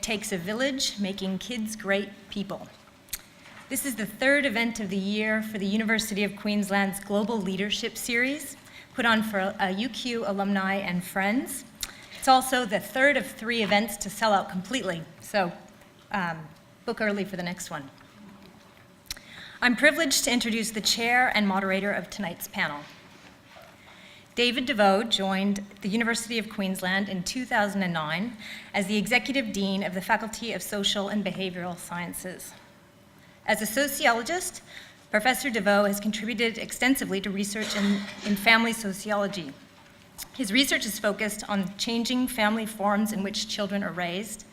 Takes a Village, Making Kids Great People. This is the third event of the year for the University of Queensland's Global Leadership Series, put on for UQ alumni and friends. It's also the third of 3 events to sell out completely, so book early for the next one. I'm privileged to introduce the chair and moderator of tonight's panel. David de Vaus joined the University of Queensland in 2009 as the Executive Dean of the Faculty of Social and Behavioural Sciences. As a sociologist, Professor de Vaus has contributed extensively to research in family sociology. His research is focused on changing family forms in which children are raised,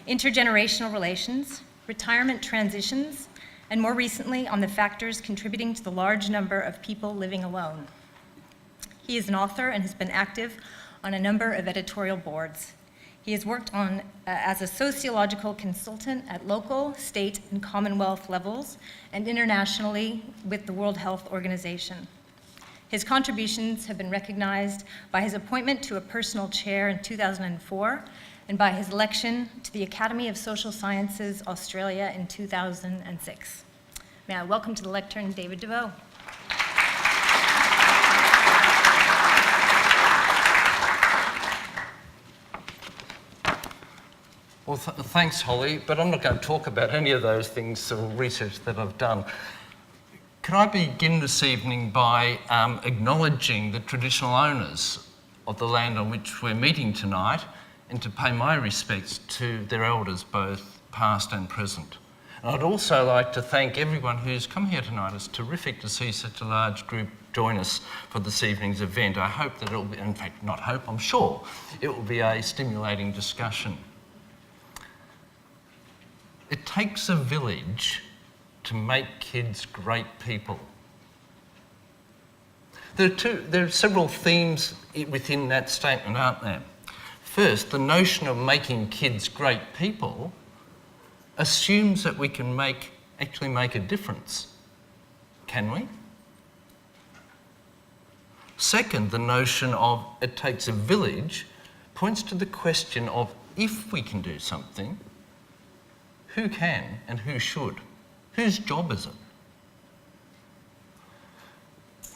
intergenerational relations, retirement transitions, and more recently on the factors contributing to the large number of people living alone. He is an author and has been active on a number of editorial boards. He has worked as a sociological consultant at local, state, and Commonwealth levels, and internationally with the World Health Organization. His contributions have been recognized by his appointment to a personal chair in 2004 and by his election to the Academy of Social Sciences Australia in 2006. May I welcome to the lectern David de Vaus. Well, thanks, Holly, but I'm not going to talk about any of those things or research that I've done. Can I begin this evening by acknowledging the traditional owners of the land on which we're meeting tonight and to pay my respects to their elders, both past and present. And I'd also like to thank everyone who's come here tonight. It's terrific to see such a large group join us for this evening's event. I hope that it'll be, in fact, not hope, I'm sure, it will be a stimulating discussion. It takes a village to make kids great people. There are several themes within that statement, aren't there? First, the notion of making kids great people assumes that we can actually make a difference. Can we? Second, the notion of it takes a village points to the question of if we can do something, who can and who should? Whose job is it?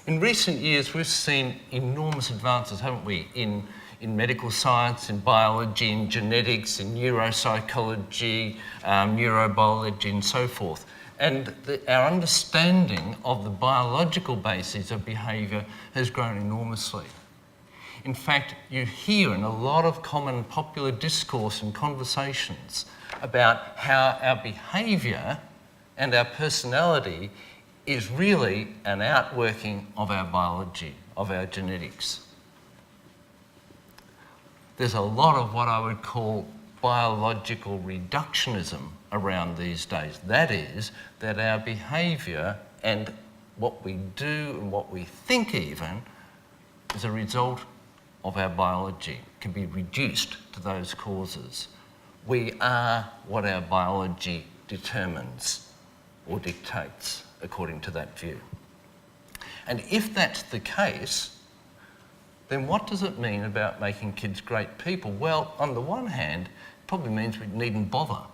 In recent years, we've seen enormous advances, haven't we, in medical science, in biology, in genetics, in neuropsychology, neurobiology, and so forth. And our understanding of the biological basis of behaviour has grown enormously. In fact, you hear in a lot of common popular discourse and conversations about how our behaviour and our personality is really an outworking of our biology, of our genetics. There's a lot of what I would call biological reductionism around these days. That is, that our behaviour and what we do and what we think even is a result of our biology, can be reduced to those causes. We are what our biology determines or dictates, according to that view. And if that's the case, then what does it mean about making kids great people? Well, on the one hand, it probably means we needn't bother,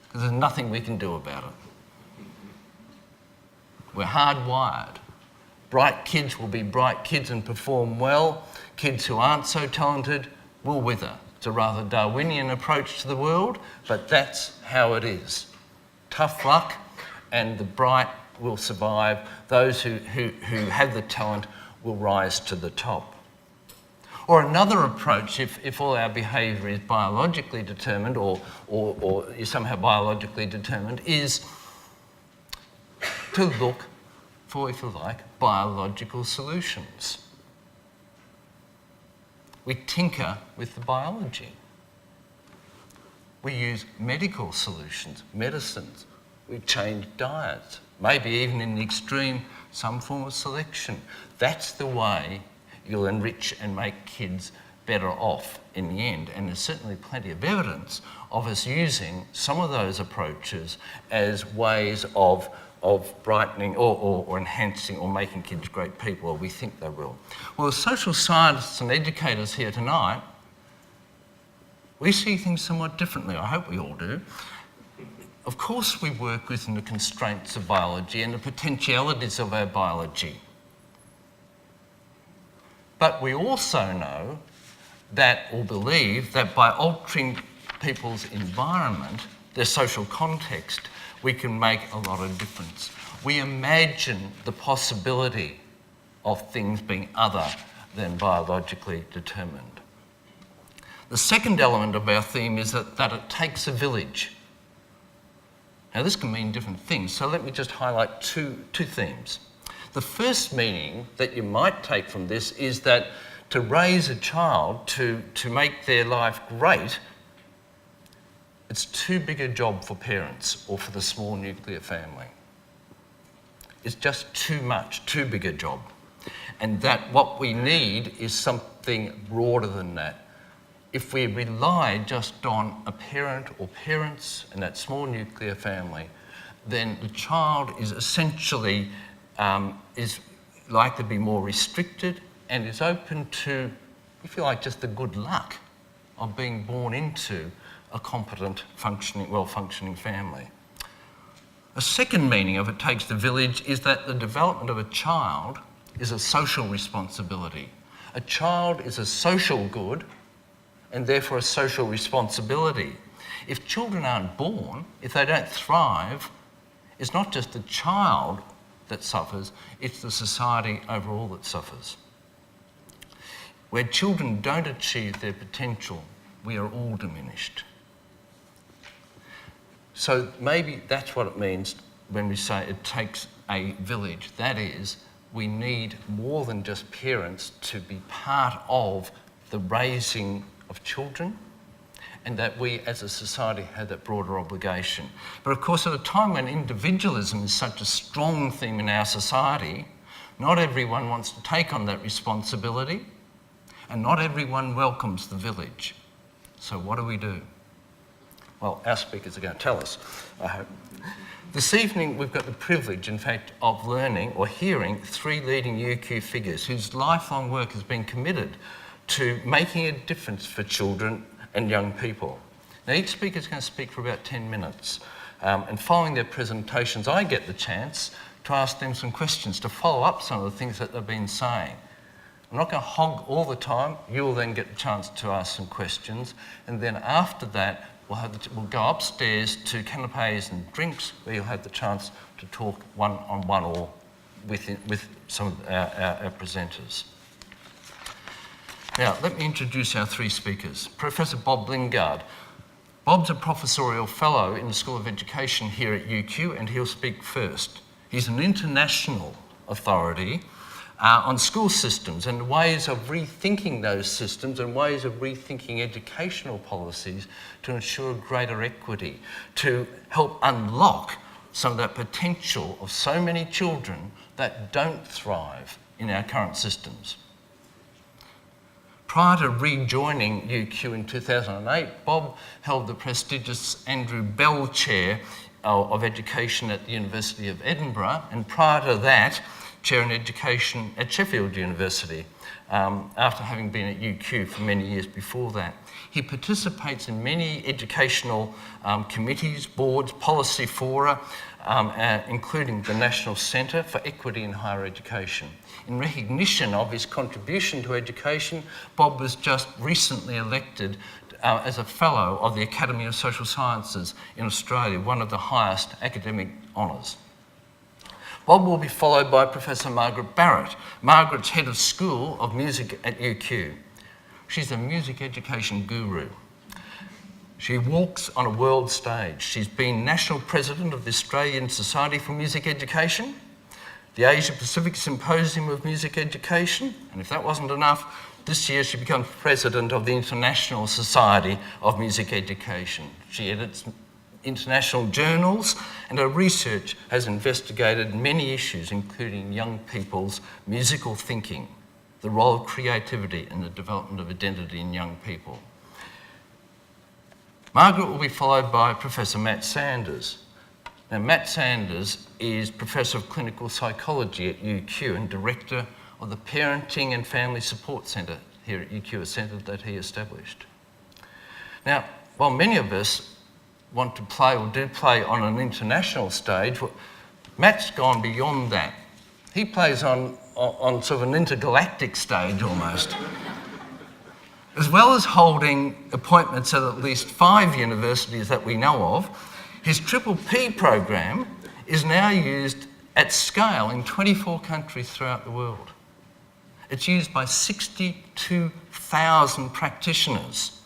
because there's nothing we can do about it. We're hardwired. Bright kids will be bright kids and perform well. Kids who aren't so talented will wither. It's a rather Darwinian approach to the world, but that's how it is. Tough luck, and the bright will survive. Those who have the talent will rise to the top. Or another approach, if all our behaviour is biologically determined or is somehow biologically determined, is to look for, if you like, biological solutions. We tinker with the biology. We use medical solutions, medicines. We change diets, maybe even in the extreme, some form of selection. That's the way you'll enrich and make kids better off in the end. And there's certainly plenty of evidence of us using some of those approaches as ways of brightening or enhancing or making kids great people, or we think they will. Well, the social scientists and educators here tonight We see things somewhat differently. I hope we all do. Of course, we work within the constraints of biology and the potentialities of our biology. But we also know that, or believe, that by altering people's environment, their social context, we can make a lot of difference. We imagine the possibility of things being other than biologically determined. The second element of our theme is that it takes a village. Now, this can mean different things, so let me just highlight two themes. The first meaning that you might take from this is that to raise a child, to make their life great, it's too big a job for parents or for the small nuclear family. It's just too much, too big a job. And that what we need is something broader than that. If we rely just on a parent or parents in that small nuclear family, then the child is essentially is likely to be more restricted and is open to, if you like, just the good luck of being born into a competent, well-functioning family. A second meaning of it takes the village is that the development of a child is a social responsibility. A child is a social good and therefore a social responsibility. If children aren't born, if they don't thrive, it's not just the child that suffers, it's the society overall that suffers. Where children don't achieve their potential, we are all diminished. So maybe that's what it means when we say it takes a village. That is, we need more than just parents to be part of the raising of children, and that we as a society have that broader obligation. But of course, at a time when individualism is such a strong theme in our society, not everyone wants to take on that responsibility, and not everyone welcomes the village. So what do we do? Well, our speakers are going to tell us, I hope. This evening, we've got the privilege, in fact, of learning or hearing three leading UQ figures whose lifelong work has been committed to making a difference for children and young people. Now, each speaker is going to speak for about 10 minutes. And following their presentations, I get the chance to ask them some questions to follow up some of the things that they've been saying. I'm not going to hog all the time. You'll then get the chance to ask some questions. And then after that, we'll go upstairs to canapes and drinks where you'll have the chance to talk one-on-one or with some of our presenters. Now, let me introduce our three speakers. Professor Bob Lingard. Bob's a professorial fellow in the School of Education here at UQ, and he'll speak first. He's an international authority on school systems and ways of rethinking those systems and ways of rethinking educational policies to ensure greater equity, to help unlock some of that potential of so many children that don't thrive in our current systems. Prior to rejoining UQ in 2008, Bob held the prestigious Andrew Bell Chair of Education at the University of Edinburgh, and prior to that, Chair in Education at Sheffield University, after having been at UQ for many years before that. He participates in many educational committees, boards, policy fora, including the National Centre for Equity in Higher Education. In recognition of his contribution to education, Bob was just recently elected as a Fellow of the Academy of Social Sciences in Australia, one of the highest academic honours. Bob will be followed by Professor Margaret Barrett. Margaret's head of School of Music at UQ. She's a music education guru. She walks on a world stage. She's been National President of the Australian Society for Music Education, the Asia Pacific Symposium of Music Education, and if that wasn't enough, this year she becomes President of the International Society of Music Education. She edits international journals, and her research has investigated many issues, including young people's musical thinking, the role of creativity and the development of identity in young people. Margaret will be followed by Professor Matt Sanders. Now, Matt Sanders is Professor of Clinical Psychology at UQ and Director of the Parenting and Family Support Centre here at UQ, a centre that he established. Now, while many of us want to play or do play on an international stage, Matt's gone beyond that. He plays on sort of an intergalactic stage almost. As well as holding appointments at least 5 universities that we know of, his Triple P program is now used at scale in 24 countries throughout the world. It's used by 62,000 practitioners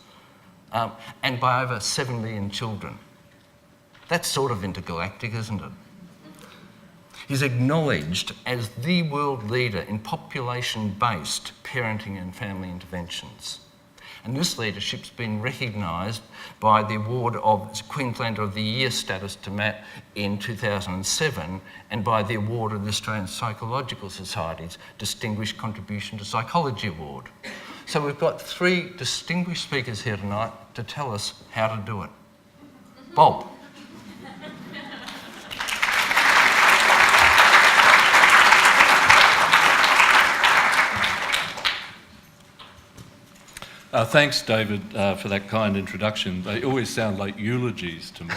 and by over 7 million children. That's sort of intergalactic, isn't it? He's acknowledged as the world leader in population-based parenting and family interventions. And this leadership's been recognised by the award of Queenslander of the Year status to Matt in 2007 and by the award of the Australian Psychological Society's Distinguished Contribution to Psychology Award. So we've got 3 distinguished speakers here tonight to tell us how to do it. Bob. Thanks, David, for that kind introduction. They always sound like eulogies to me.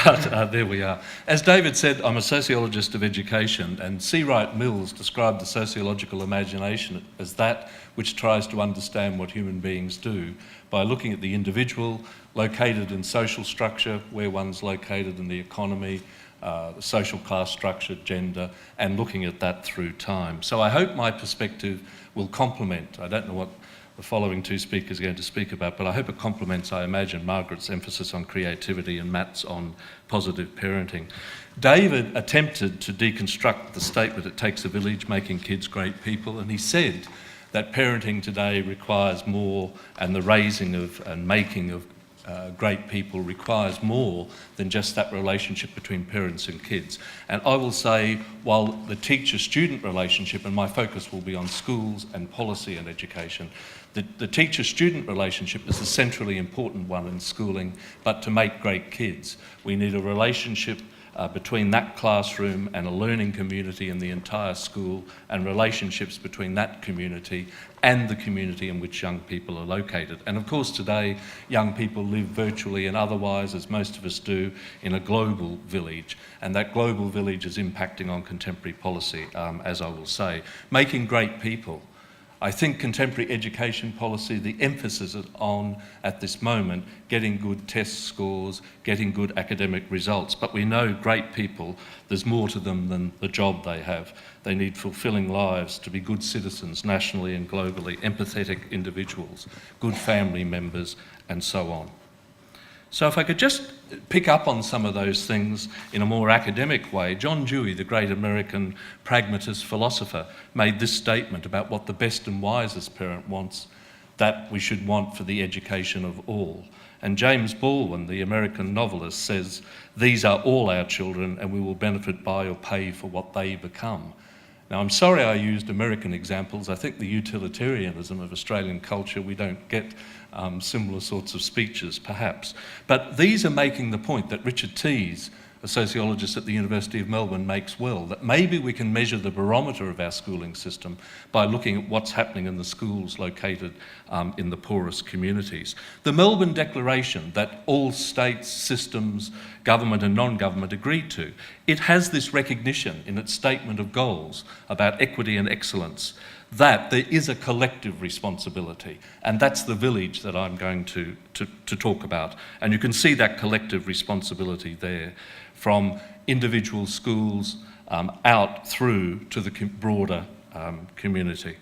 But there we are. As David said, I'm a sociologist of education, and C. Wright Mills described the sociological imagination as that which tries to understand what human beings do by looking at the individual, located in social structure, where one's located in the economy, the social class structure, gender, and looking at that through time. So I hope my perspective will complement, I don't know what the following 2 speakers are going to speak about, but I hope it complements, I imagine, Margaret's emphasis on creativity and Matt's on positive parenting. David attempted to deconstruct the statement, it takes a village making kids great people, and he said that parenting today requires more, and the raising of and making of great people requires more than just that relationship between parents and kids. And I will say, while the teacher-student relationship, and my focus will be on schools and policy and education, the teacher-student relationship is a centrally important one in schooling, but to make great kids, we need a relationship between that classroom and a learning community in the entire school, and relationships between that community and the community in which young people are located. And of course today, young people live virtually and otherwise, as most of us do, in a global village. And that global village is impacting on contemporary policy, as I will say. Making great people. I think contemporary education policy, the emphasis is on, at this moment, getting good test scores, getting good academic results. But we know great people, there's more to them than the job they have. They need fulfilling lives to be good citizens nationally and globally, empathetic individuals, good family members, and so on. So if I could just pick up on some of those things in a more academic way, John Dewey, the great American pragmatist philosopher, made this statement about what the best and wisest parent wants, that we should want for the education of all. And James Baldwin, the American novelist, says, "These are all our children and we will benefit by or pay for what they become." Now, I'm sorry I used American examples. I think the utilitarianism of Australian culture, we don't get similar sorts of speeches, perhaps. But these are making the point that Richard Tees, a sociologist at the University of Melbourne, makes well, that maybe we can measure the barometer of our schooling system by looking at what's happening in the schools located in the poorest communities. The Melbourne Declaration that all states, systems, government and non-government agreed to, it has this recognition in its statement of goals about equity and excellence, that there is a collective responsibility, and that's the village that I'm going to talk about. And you can see that collective responsibility there, from individual schools out through to the broader community.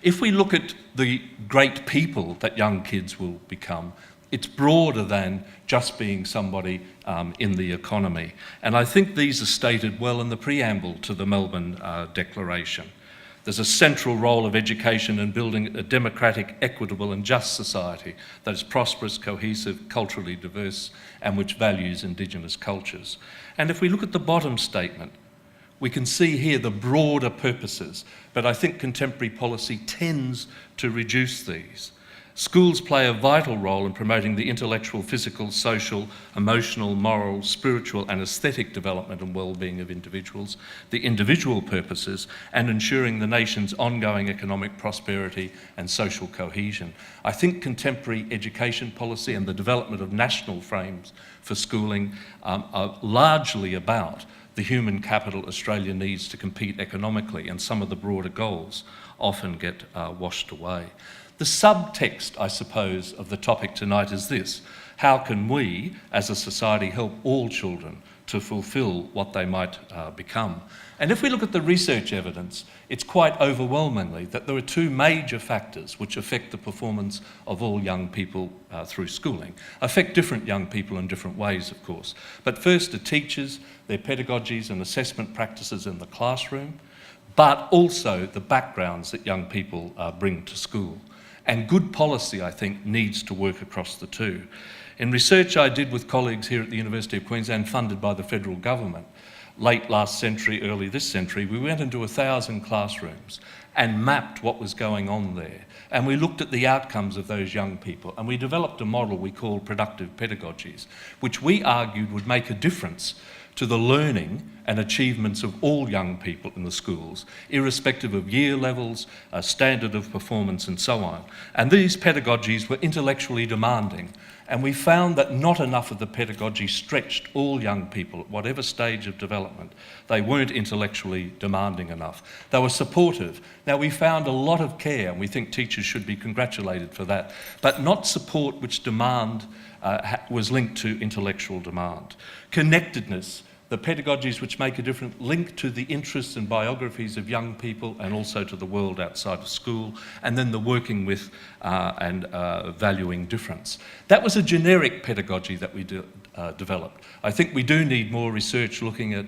If we look at the great people that young kids will become, it's broader than just being somebody in the economy. And I think these are stated well in the preamble to the Melbourne Declaration. There's a central role of education in building a democratic, equitable and just society that is prosperous, cohesive, culturally diverse, and which values Indigenous cultures. And if we look at the bottom statement, we can see here the broader purposes, but I think contemporary policy tends to reduce these. Schools play a vital role in promoting the intellectual, physical, social, emotional, moral, spiritual and aesthetic development and well-being of individuals, the individual purposes, and ensuring the nation's ongoing economic prosperity and social cohesion. I think contemporary education policy and the development of national frames for schooling are largely about the human capital Australia needs to compete economically, and some of the broader goals often get washed away. The subtext, I suppose, of the topic tonight is this: how can we, as a society, help all children to fulfil what they might become? And if we look at the research evidence, it's quite overwhelmingly that there are two major factors which affect the performance of all young people through schooling. Affect different young people in different ways, of course. But first are teachers, their pedagogies and assessment practices in the classroom, but also the backgrounds that young people bring to school. And good policy, I think, needs to work across the two. In research I did with colleagues here at the University of Queensland, funded by the federal government, late last century, early this century, we went into 1,000 classrooms and mapped what was going on there. And we looked at the outcomes of those young people, and we developed a model we called productive pedagogies, which we argued would make a difference to the learning and achievements of all young people in the schools, irrespective of year levels, standard of performance and so on. And these pedagogies were intellectually demanding, and we found that not enough of the pedagogy stretched all young people at whatever stage of development. They weren't intellectually demanding enough. They were supportive. Now, we found a lot of care, and we think teachers should be congratulated for that, but not support which demand was linked to intellectual demand. Connectedness, the pedagogies which make a difference, link to the interests and biographies of young people and also to the world outside of school, and then the working with and valuing difference. That was a generic pedagogy that we developed. I think we do need more research looking at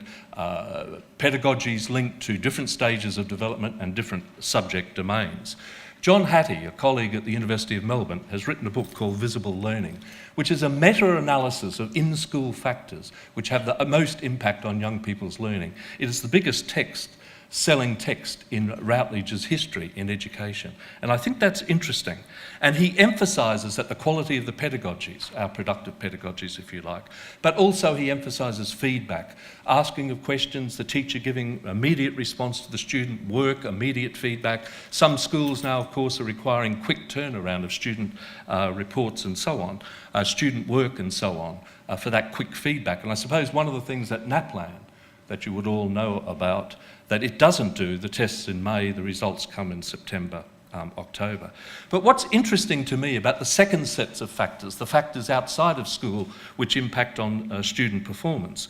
pedagogies linked to different stages of development and different subject domains. John Hattie, a colleague at the University of Melbourne, has written a book called Visible Learning, which is a meta-analysis of in-school factors which have the most impact on young people's learning. It is the biggest selling text in Routledge's history in education. And I think that's interesting. And he emphasises that the quality of the pedagogies, our productive pedagogies if you like, but also he emphasises feedback, asking of questions, the teacher giving immediate response to the student, work, immediate feedback. Some schools now, of course, are requiring quick turnaround of student reports and so on, student work and so on, for that quick feedback. And I suppose one of the things that NAPLAN, that you would all know about, that it doesn't do, the tests in May, the results come in September, October. But what's interesting to me about the second sets of factors, the factors outside of school which impact on student performance,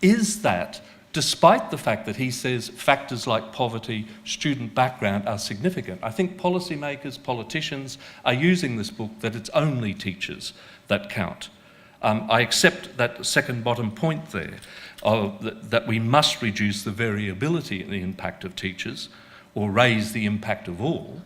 is that despite the fact that he says factors like poverty, student background are significant, I think policymakers, politicians are using this book that it's only teachers that count. I accept that second bottom point there, that we must reduce the variability in the impact of teachers or raise the impact of all,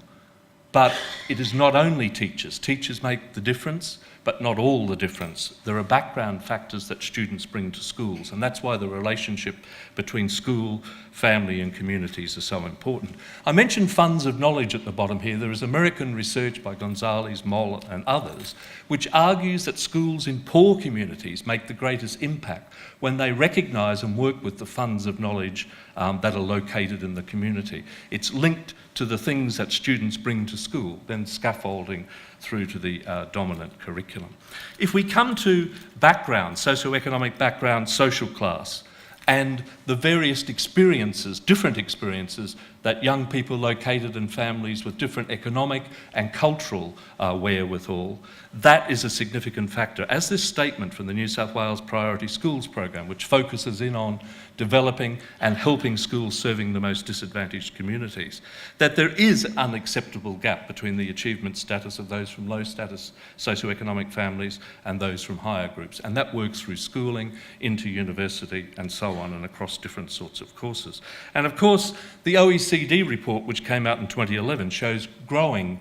but it is not only teachers. Teachers make the difference, but not all the difference. There are background factors that students bring to schools, and that's why the relationship between school, family and communities is so important. I mentioned funds of knowledge at the bottom here. There is American research by Gonzalez, Moll and others, which argues that schools in poor communities make the greatest impact when they recognise and work with the funds of knowledge that are located in the community. It's linked to the things that students bring to school, then scaffolding through to the dominant curriculum. If we come to background, socioeconomic background, social class, and the various experiences, different experiences that young people located in families with different economic and cultural wherewithal, that is a significant factor. As this statement from the New South Wales Priority Schools Program, which focuses in on developing and helping schools serving the most disadvantaged communities, that there is an unacceptable gap between the achievement status of those from low status socioeconomic families and those from higher groups. And that works through schooling, into university and so on, and across different sorts of courses. And of course, the OECD report, which came out in 2011, shows growing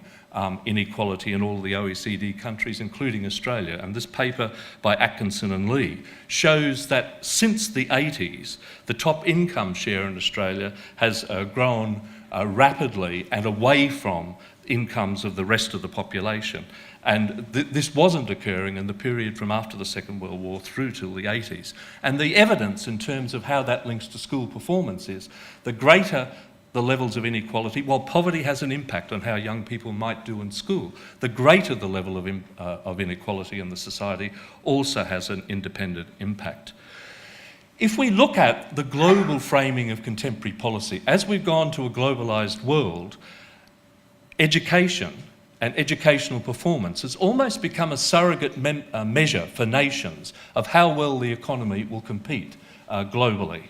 inequality in all the OECD countries, including Australia. And this paper by Atkinson and Lee shows that since the 80s, the top income share in Australia has grown rapidly and away from incomes of the rest of the population. And this wasn't occurring in the period from after the Second World War through till the 80s. And the evidence in terms of how that links to school performance is the greater the levels of inequality, while poverty has an impact on how young people might do in school, the greater the level of inequality in the society also has an independent impact. If we look at the global framing of contemporary policy, as we've gone to a globalised world, education and educational performance has almost become a surrogate measure for nations of how well the economy will compete globally.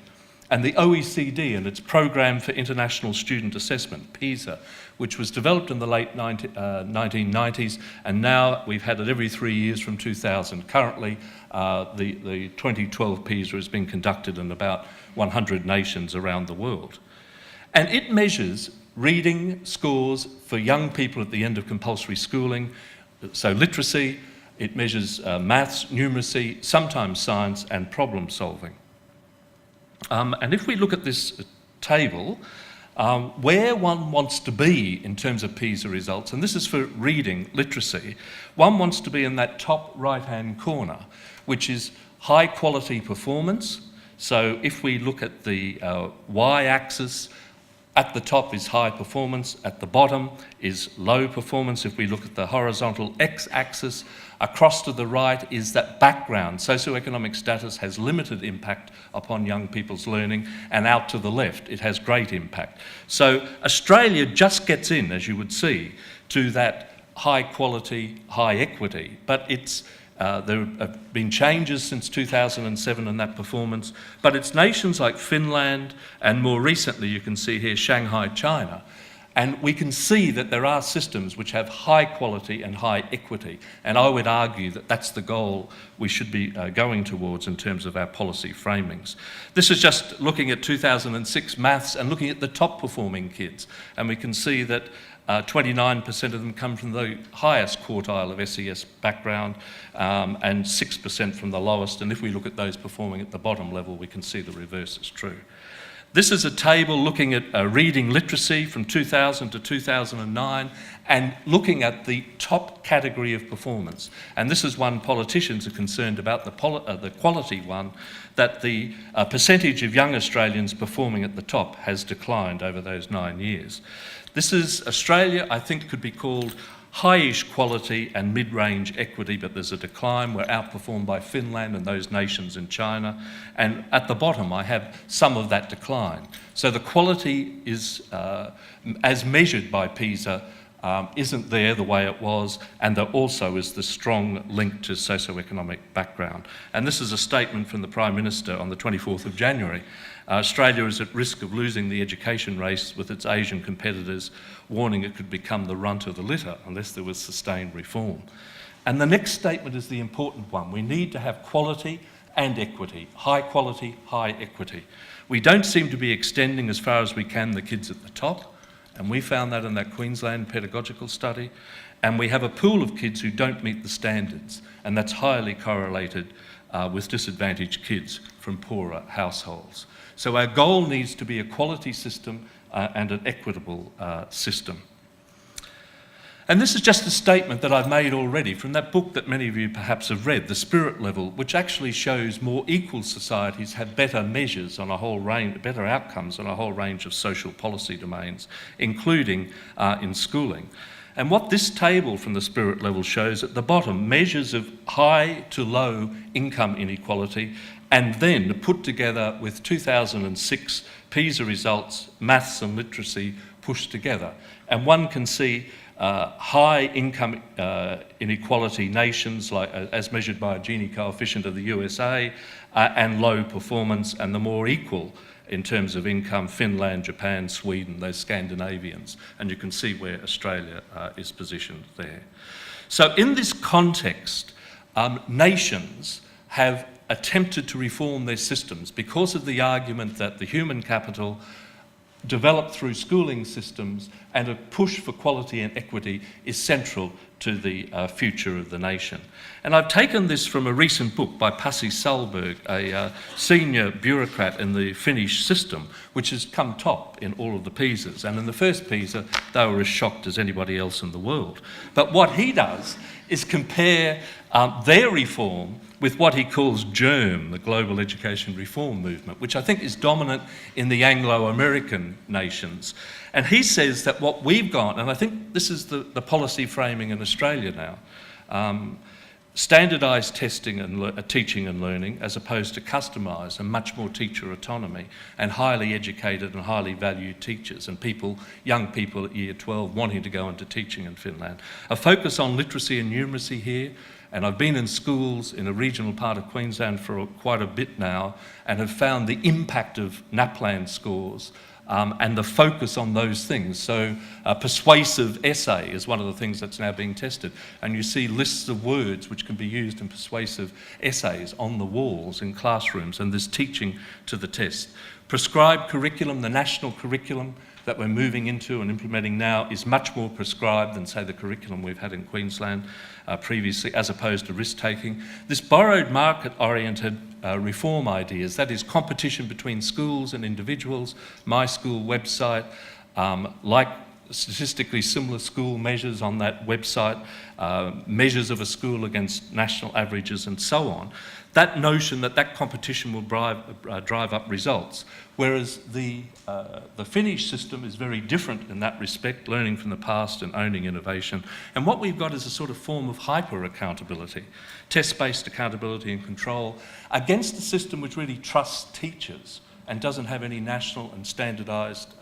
And the OECD and its Programme for International Student Assessment, Pisa, which was developed in the late 1990s, and now we've had it every 3 years from 2000. Currently, the 2012 Pisa has been conducted in about 100 nations around the world. And it measures reading scores for young people at the end of compulsory schooling, so literacy, it measures maths, numeracy, sometimes science, and problem solving. And if we look at this table, where one wants to be in terms of PISA results, and this is for reading literacy, one wants to be in that top right-hand corner, which is high quality performance. So if we look at the y-axis, at the top is high performance, at the bottom is low performance. If we look at the horizontal x-axis, across to the right is that background. Socioeconomic status has limited impact upon young people's learning, and out to the left it has great impact. So Australia just gets in, as you would see, to that high quality, high equity, but it's there have been changes since 2007 in that performance, but it's nations like Finland and more recently you can see here Shanghai, China. And we can see that there are systems which have high quality and high equity. And I would argue that that's the goal we should be going towards in terms of our policy framings. This is just looking at 2006 maths and looking at the top performing kids. And we can see that 29% of them come from the highest quartile of SES background and 6% from the lowest. And if we look at those performing at the bottom level, we can see the reverse is true. This is a table looking at reading literacy from 2000 to 2009 and looking at the top category of performance. And this is one politicians are concerned about, the quality one, that the percentage of young Australians performing at the top has declined over those 9 years. This is Australia, I think could be called high-ish quality and mid-range equity, but there's a decline. We're outperformed by Finland and those nations in China. And at the bottom, I have some of that decline. So the quality is, as measured by PISA, isn't there the way it was, and there also is the strong link to socioeconomic background. And this is a statement from the Prime Minister on the 24th of January. Australia is at risk of losing the education race with its Asian competitors, warning it could become the runt of the litter unless there was sustained reform. And the next statement is the important one. We need to have quality and equity, high quality, high equity. We don't seem to be extending as far as we can the kids at the top, and we found that in that Queensland pedagogical study, and we have a pool of kids who don't meet the standards, and that's highly correlated with disadvantaged kids from poorer households. So our goal needs to be a quality system and an equitable system. And this is just a statement that I've made already from that book that many of you perhaps have read, The Spirit Level, which actually shows more equal societies have better measures on a whole range, better outcomes on a whole range of social policy domains, including in schooling. And what this table from the Spirit Level shows at the bottom, measures of high to low income inequality, and then put together with 2006 PISA results, maths and literacy pushed together. And one can see high income inequality nations, like as measured by a Gini coefficient of the USA, and low performance, and the more equal in terms of income, Finland, Japan, Sweden, those Scandinavians. And you can see where Australia is positioned there. So in this context, nations have attempted to reform their systems because of the argument that the human capital developed through schooling systems and a push for quality and equity is central to the future of the nation. And I've taken this from a recent book by Pasi Sahlberg, a senior bureaucrat in the Finnish system, which has come top in all of the Pisas. And in the first Pisa, they were as shocked as anybody else in the world. But what he does is compare their reform with what he calls GERM, the Global Education Reform Movement, which I think is dominant in the Anglo-American nations. And he says that what we've got, and I think this is the policy framing in Australia now, standardised testing and teaching and learning as opposed to customised, and much more teacher autonomy, and highly educated and highly valued teachers and people, young people at year 12 wanting to go into teaching in Finland. A focus on literacy and numeracy here, and I've been in schools in a regional part of Queensland for quite a bit now and have found the impact of NAPLAN scores and the focus on those things. So a persuasive essay is one of the things that's now being tested. And you see lists of words which can be used in persuasive essays on the walls in classrooms, and there's teaching to the test. Prescribed curriculum, the national curriculum that we're moving into and implementing now, is much more prescribed than, say, the curriculum we've had in Queensland previously, as opposed to risk-taking. This borrowed market-oriented reform ideas, that is competition between schools and individuals, my school website, like statistically similar school measures on that website, measures of a school against national averages and so on. That notion that that competition will drive up results, whereas the Finnish system is very different in that respect, learning from the past and owning innovation. And what we've got is a sort of form of hyper-accountability, test-based accountability and control, against a system which really trusts teachers and doesn't have any national and standardised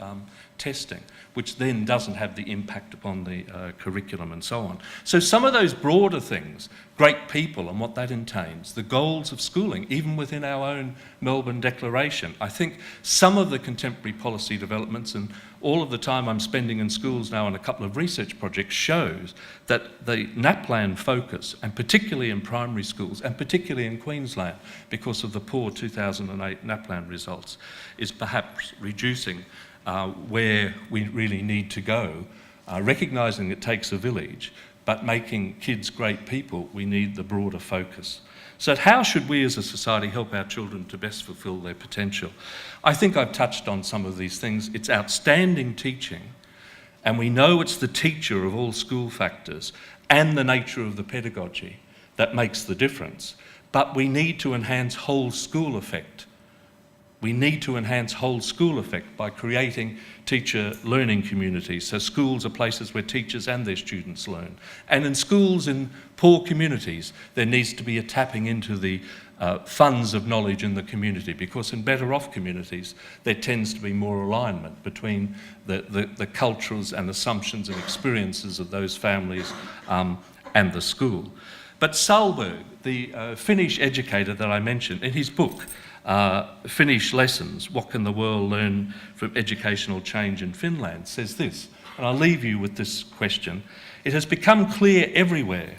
testing, which then doesn't have the impact upon the curriculum and so on. So some of those broader things, great people and what that entails, the goals of schooling, even within our own Melbourne Declaration. I think some of the contemporary policy developments and all of the time I'm spending in schools now on a couple of research projects shows that the NAPLAN focus, and particularly in primary schools, and particularly in Queensland, because of the poor 2008 NAPLAN results, is perhaps reducing where we really need to go, recognising it takes a village, but making kids great people, we need the broader focus. So how should we as a society help our children to best fulfil their potential? I think I've touched on some of these things. It's outstanding teaching, and we know it's the teacher of all school factors and the nature of the pedagogy that makes the difference. But we need to enhance whole school effect. We need to enhance whole school effect by creating teacher learning communities. So schools are places where teachers and their students learn. And in schools in poor communities, there needs to be a tapping into the funds of knowledge in the community, because in better off communities, there tends to be more alignment between the cultures and assumptions and experiences of those families and the school. But Sahlberg, the Finnish educator that I mentioned, in his book, Finnish Lessons, What Can the World Learn from Educational Change in Finland, says this, and I'll leave you with this question. It has become clear everywhere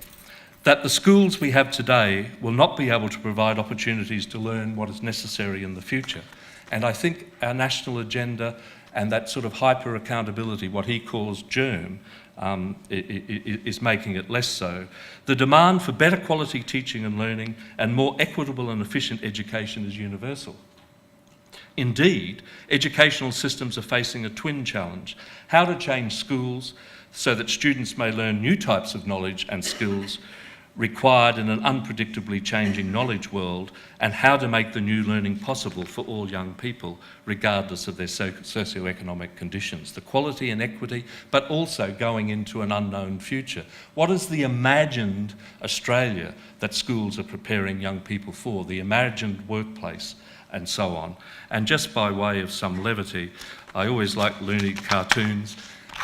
that the schools we have today will not be able to provide opportunities to learn what is necessary in the future. And I think our national agenda and that sort of hyper-accountability, what he calls GERM, is making it less so. The demand for better quality teaching and learning and more equitable and efficient education is universal. Indeed, educational systems are facing a twin challenge: how to change schools so that students may learn new types of knowledge and skills required in an unpredictably changing knowledge world, and how to make the new learning possible for all young people, regardless of their socioeconomic conditions. The quality and equity, but also going into an unknown future. What is the imagined Australia that schools are preparing young people for, the imagined workplace, and so on? And just by way of some levity, I always like loony cartoons,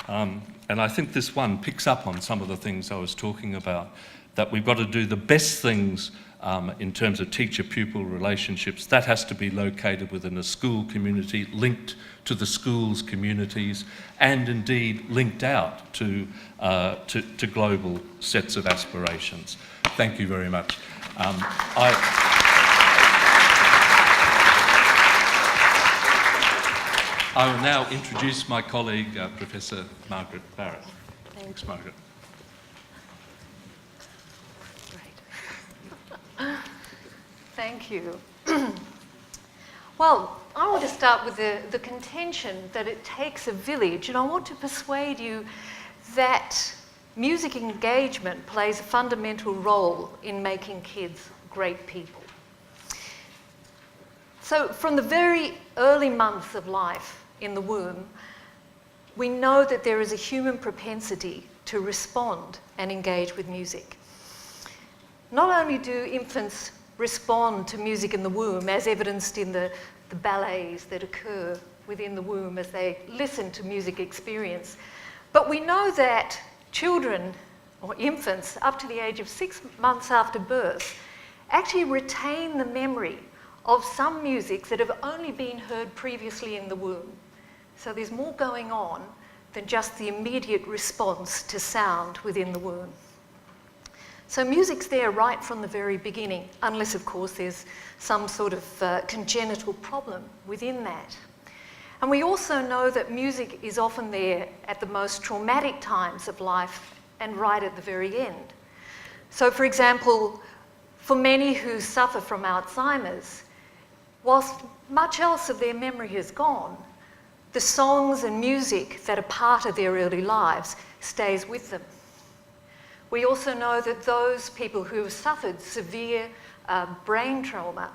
and I think this one picks up on some of the things I was talking about, that we've got to do the best things in terms of teacher-pupil relationships. That has to be located within a school community, linked to the school's communities, and indeed linked out to global sets of aspirations. Thank you very much. I will now introduce my colleague, Professor Margaret Barrett. Thanks, Margaret. Thank you. Well, I want to start with the contention that it takes a village, and I want to persuade you that music engagement plays a fundamental role in making kids great people. So from the very early months of life in the womb, we know that there is a human propensity to respond and engage with music. Not only do infants respond to music in the womb, as evidenced in the ballets that occur within the womb as they listen to music experience, but we know that children or infants up to the age of 6 months after birth actually retain the memory of some music that have only been heard previously in the womb. So there's more going on than just the immediate response to sound within the womb. So music's there right from the very beginning, unless of course there's some sort of congenital problem within that. And we also know that music is often there at the most traumatic times of life and right at the very end. So for example, for many who suffer from Alzheimer's, whilst much else of their memory has gone, the songs and music that are part of their early lives stays with them. We also know that those people who have suffered severe brain trauma,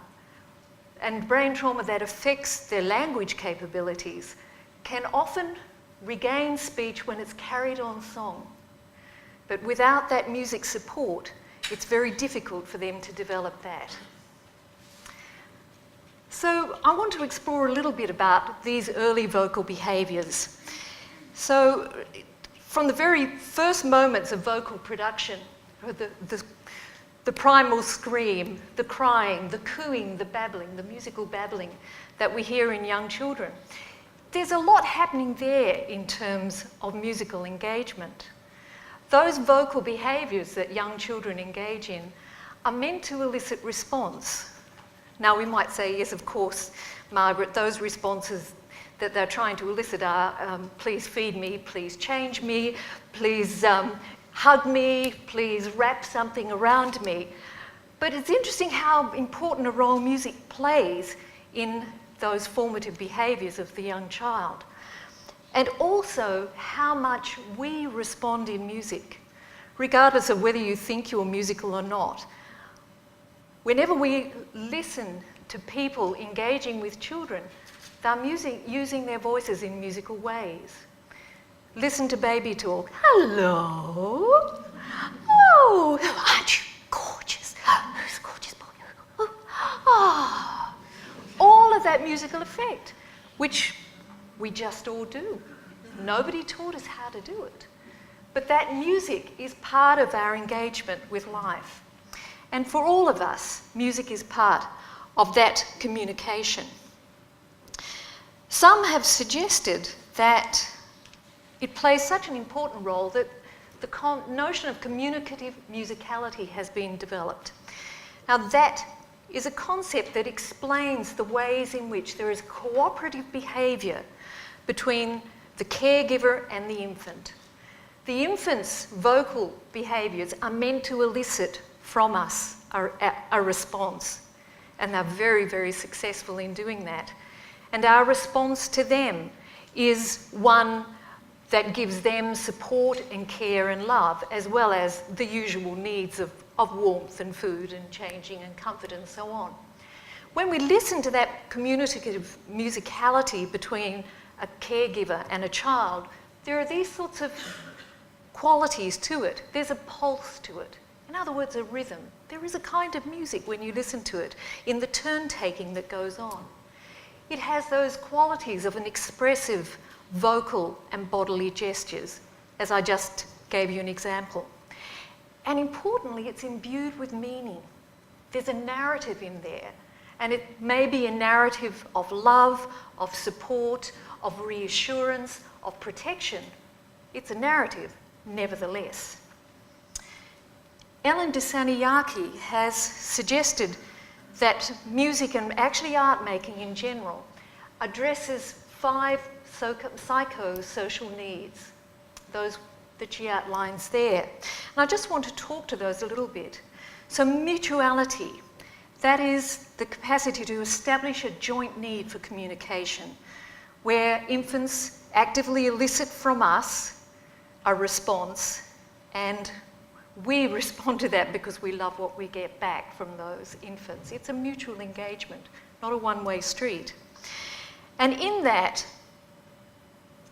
and brain trauma that affects their language capabilities, can often regain speech when it's carried on song. But without that music support, it's very difficult for them to develop that. So I want to explore a little bit about these early vocal behaviours. So from the very first moments of vocal production, the primal scream, the crying, the cooing, the babbling, the musical babbling that we hear in young children, there's a lot happening there in terms of musical engagement. Those vocal behaviours that young children engage in are meant to elicit response. Now we might say, yes, of course, Margaret, those responses that they're trying to elicit are, please feed me, please change me, please hug me, please wrap something around me. But it's interesting how important a role music plays in those formative behaviours of the young child. And also how much we respond in music, regardless of whether you think you're musical or not. Whenever we listen to people engaging with children, they're using their voices in musical ways. Listen to baby talk. Hello. Oh, aren't you gorgeous? Who's gorgeous, boy? Oh. All of that musical effect, which we just all do. Nobody taught us how to do it. But that music is part of our engagement with life. And for all of us, music is part of that communication. Some have suggested that it plays such an important role that the notion of communicative musicality has been developed. Now that is a concept that explains the ways in which there is cooperative behaviour between the caregiver and the infant. The infant's vocal behaviours are meant to elicit from us a response, and they're very, very successful in doing that. And our response to them is one that gives them support and care and love, as well as the usual needs of warmth and food and changing and comfort and so on. When we listen to that communicative musicality between a caregiver and a child, there are these sorts of qualities to it. There's a pulse to it. In other words, a rhythm. There is a kind of music when you listen to it, in the turn-taking that goes on. It has those qualities of an expressive vocal and bodily gestures, as I just gave you an example. And importantly, it's imbued with meaning. There's a narrative in there, and it may be a narrative of love, of support, of reassurance, of protection. It's a narrative, nevertheless. Ellen de Saniaki has suggested that music and actually art making in general addresses 5 psychosocial needs, those that she outlines there. And I just want to talk to those a little bit. So mutuality, That is the capacity to establish a joint need for communication, where infants actively elicit from us a response, and we respond to that because we love what we get back from those infants. It's a mutual engagement, not a one-way street. And in that,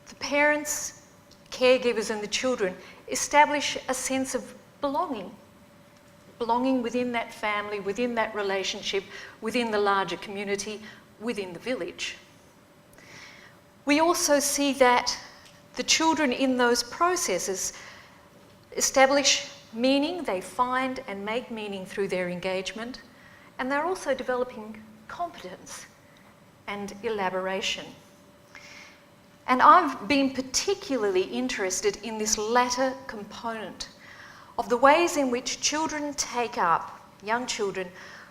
the parents, caregivers, and the children establish a sense of belonging within that family, within that relationship, within the larger community, within the village. We also see that the children in those processes establish meaning, they find and make meaning through their engagement, and they're also developing competence and elaboration. And I've been particularly interested in this latter component of the ways in which children take up, young children,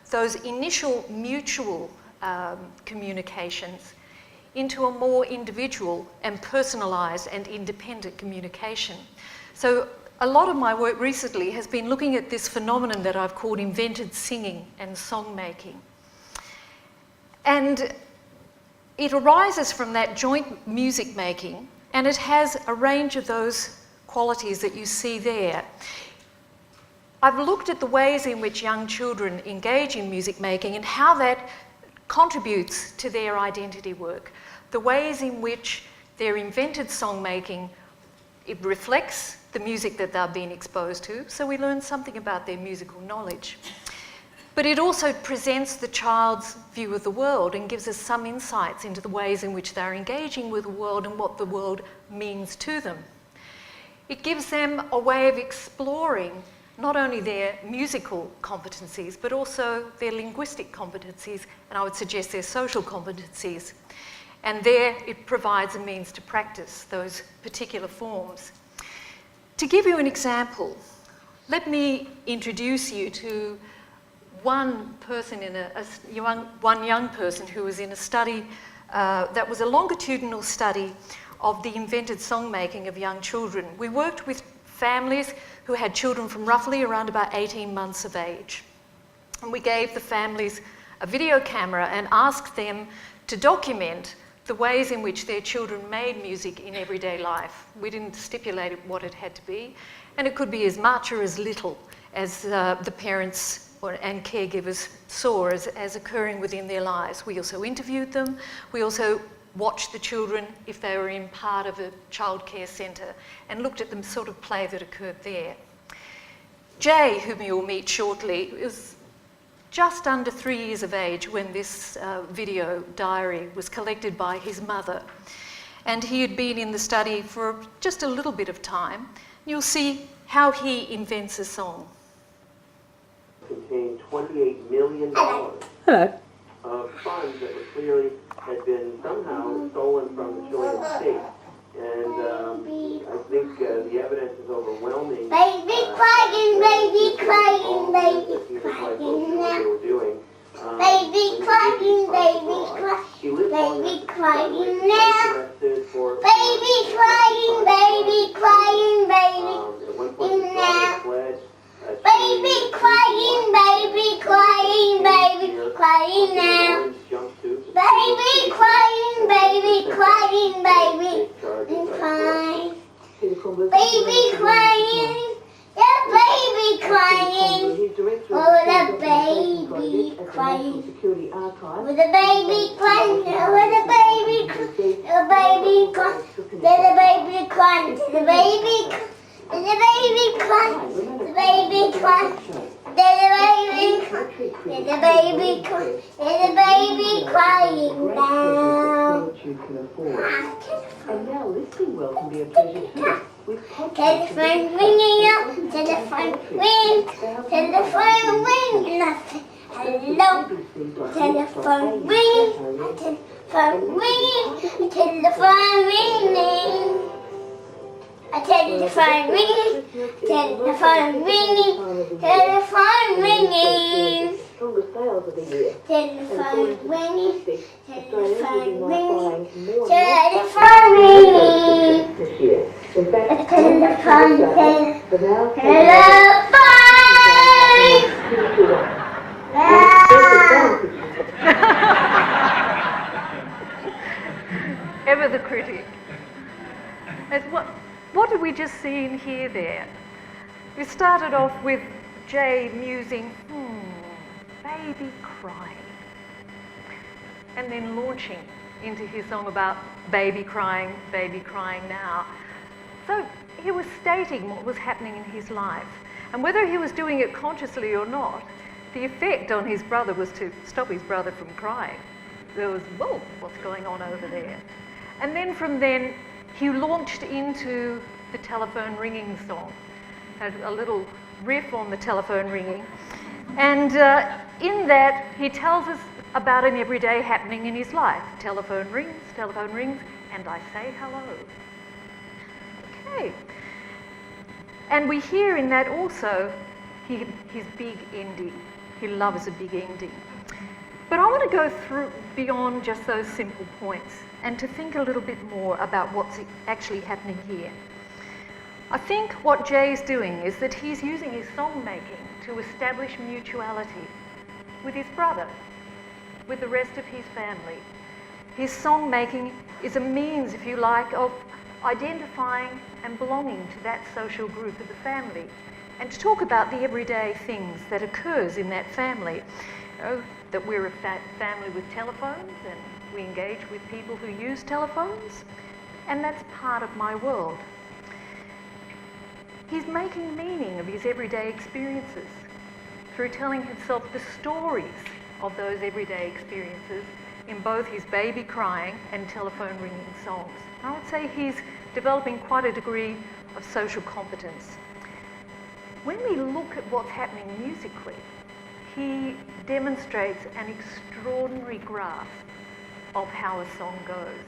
those initial mutual communications into a more individual and personalised and independent communication. So a lot of my work recently has been looking at this phenomenon that I've called invented singing and song making. And it arises from that joint music making, and it has a range of those qualities that you see there. I've looked at the ways in which young children engage in music making and how that contributes to their identity work. The ways in which their invented song making, it reflects the music that they're being exposed to, so we learn something about their musical knowledge. But it also presents the child's view of the world and gives us some insights into the ways in which they're engaging with the world and what the world means to them. It gives them a way of exploring not only their musical competencies, but also their linguistic competencies, and I would suggest their social competencies. And there it provides a means to practice those particular forms. To give you an example, let me introduce you to one person one young person who was in a study that was a longitudinal study of the invented song making of young children. We worked with families who had children from roughly around about 18 months of age. And we gave the families a video camera and asked them to document the ways in which their children made music in everyday life. We didn't stipulate what it had to be, and it could be as much or as little as the parents and caregivers saw as occurring within their lives. We also interviewed them. We also watched the children if they were in part of a childcare centre and looked at the sort of play that occurred there. Jay, whom you'll meet shortly, was just under 3 years of age when this video diary was collected by his mother. And he had been in the study for just a little bit of time. You'll see how he invents a song. Contained $28 million of funds that were clearly had been somehow stolen from the Chilean state. And I think the evidence is overwhelming. Baby crying, baby crying, baby crying now. They were doing. Baby crying, baby crying, baby crying now. Baby crying, baby crying, baby now. Baby crying, baby crying, baby crying now. Baby crying, baby crying, baby crying. Baby crying, the baby crying. Oh, the baby crying. Oh, the baby crying. Oh, the baby crying. The baby crying. The baby crying. The baby crying. And the baby crying, the baby crying, there's a baby crying, there's a baby crying, there's a baby crying now. And now listening well can be a pleasure too. Telephone ringing up, telephone ring, telephone ring, nothing. Hello, telephone ring, telephone ring, telephone ringing. A telephone ringing, telephone ringing, telephone ringing. Telephone ringing, telephone ringing, telephone ringing. Telephone ringing. Hello, bye. Bye. What did we just see and hear there? We started off with Jay musing, baby crying, and then launching into his song about baby crying now. So he was stating what was happening in his life, and whether he was doing it consciously or not, the effect on his brother was to stop his brother from crying. There was, whoa, what's going on over there? And then from then, he launched into the telephone ringing song, had a little riff on the telephone ringing. And in that, he tells us about an everyday happening in his life. Telephone rings, and I say hello. Okay. And we hear in that also his big ending. He loves a big ending. But I want to go through beyond just those simple points and to think a little bit more about what's actually happening here. I think what Jay's doing is that he's using his song making to establish mutuality with his brother, with the rest of his family. His song making is a means, if you like, of identifying and belonging to that social group of the family, and to talk about the everyday things that occurs in that family. You know, that we're a family with telephones, and we engage with people who use telephones, and that's part of my world. He's making meaning of his everyday experiences through telling himself the stories of those everyday experiences in both his baby crying and telephone ringing songs. I would say he's developing quite a degree of social competence. When we look at what's happening musically, he demonstrates an extraordinary grasp of how a song goes.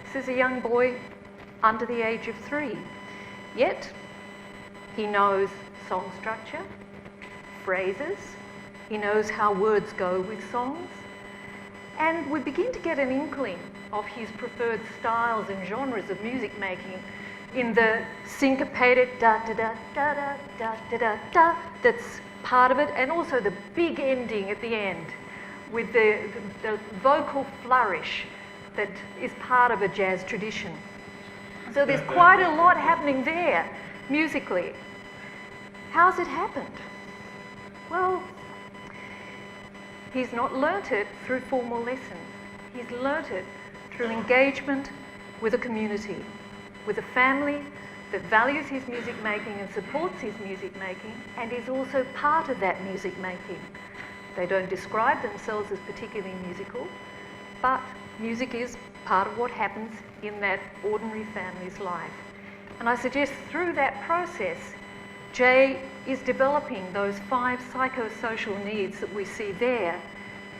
This is a young boy under the age of 3, yet he knows song structure, phrases, he knows how words go with songs, and we begin to get an inkling of his preferred styles and genres of music making in the syncopated da-da-da-da-da-da-da-da that's part of it, and also the big ending at the end with the vocal flourish that is part of a jazz tradition. So there's quite a lot happening there musically. How's it happened? Well, he's not learnt it through formal lessons. He's learnt it through engagement with a community, with a family that values his music making and supports his music making, and is also part of that music making. They don't describe themselves as particularly musical, but music is part of what happens in that ordinary family's life. And I suggest through that process, Jay is developing those 5 psychosocial needs that we see there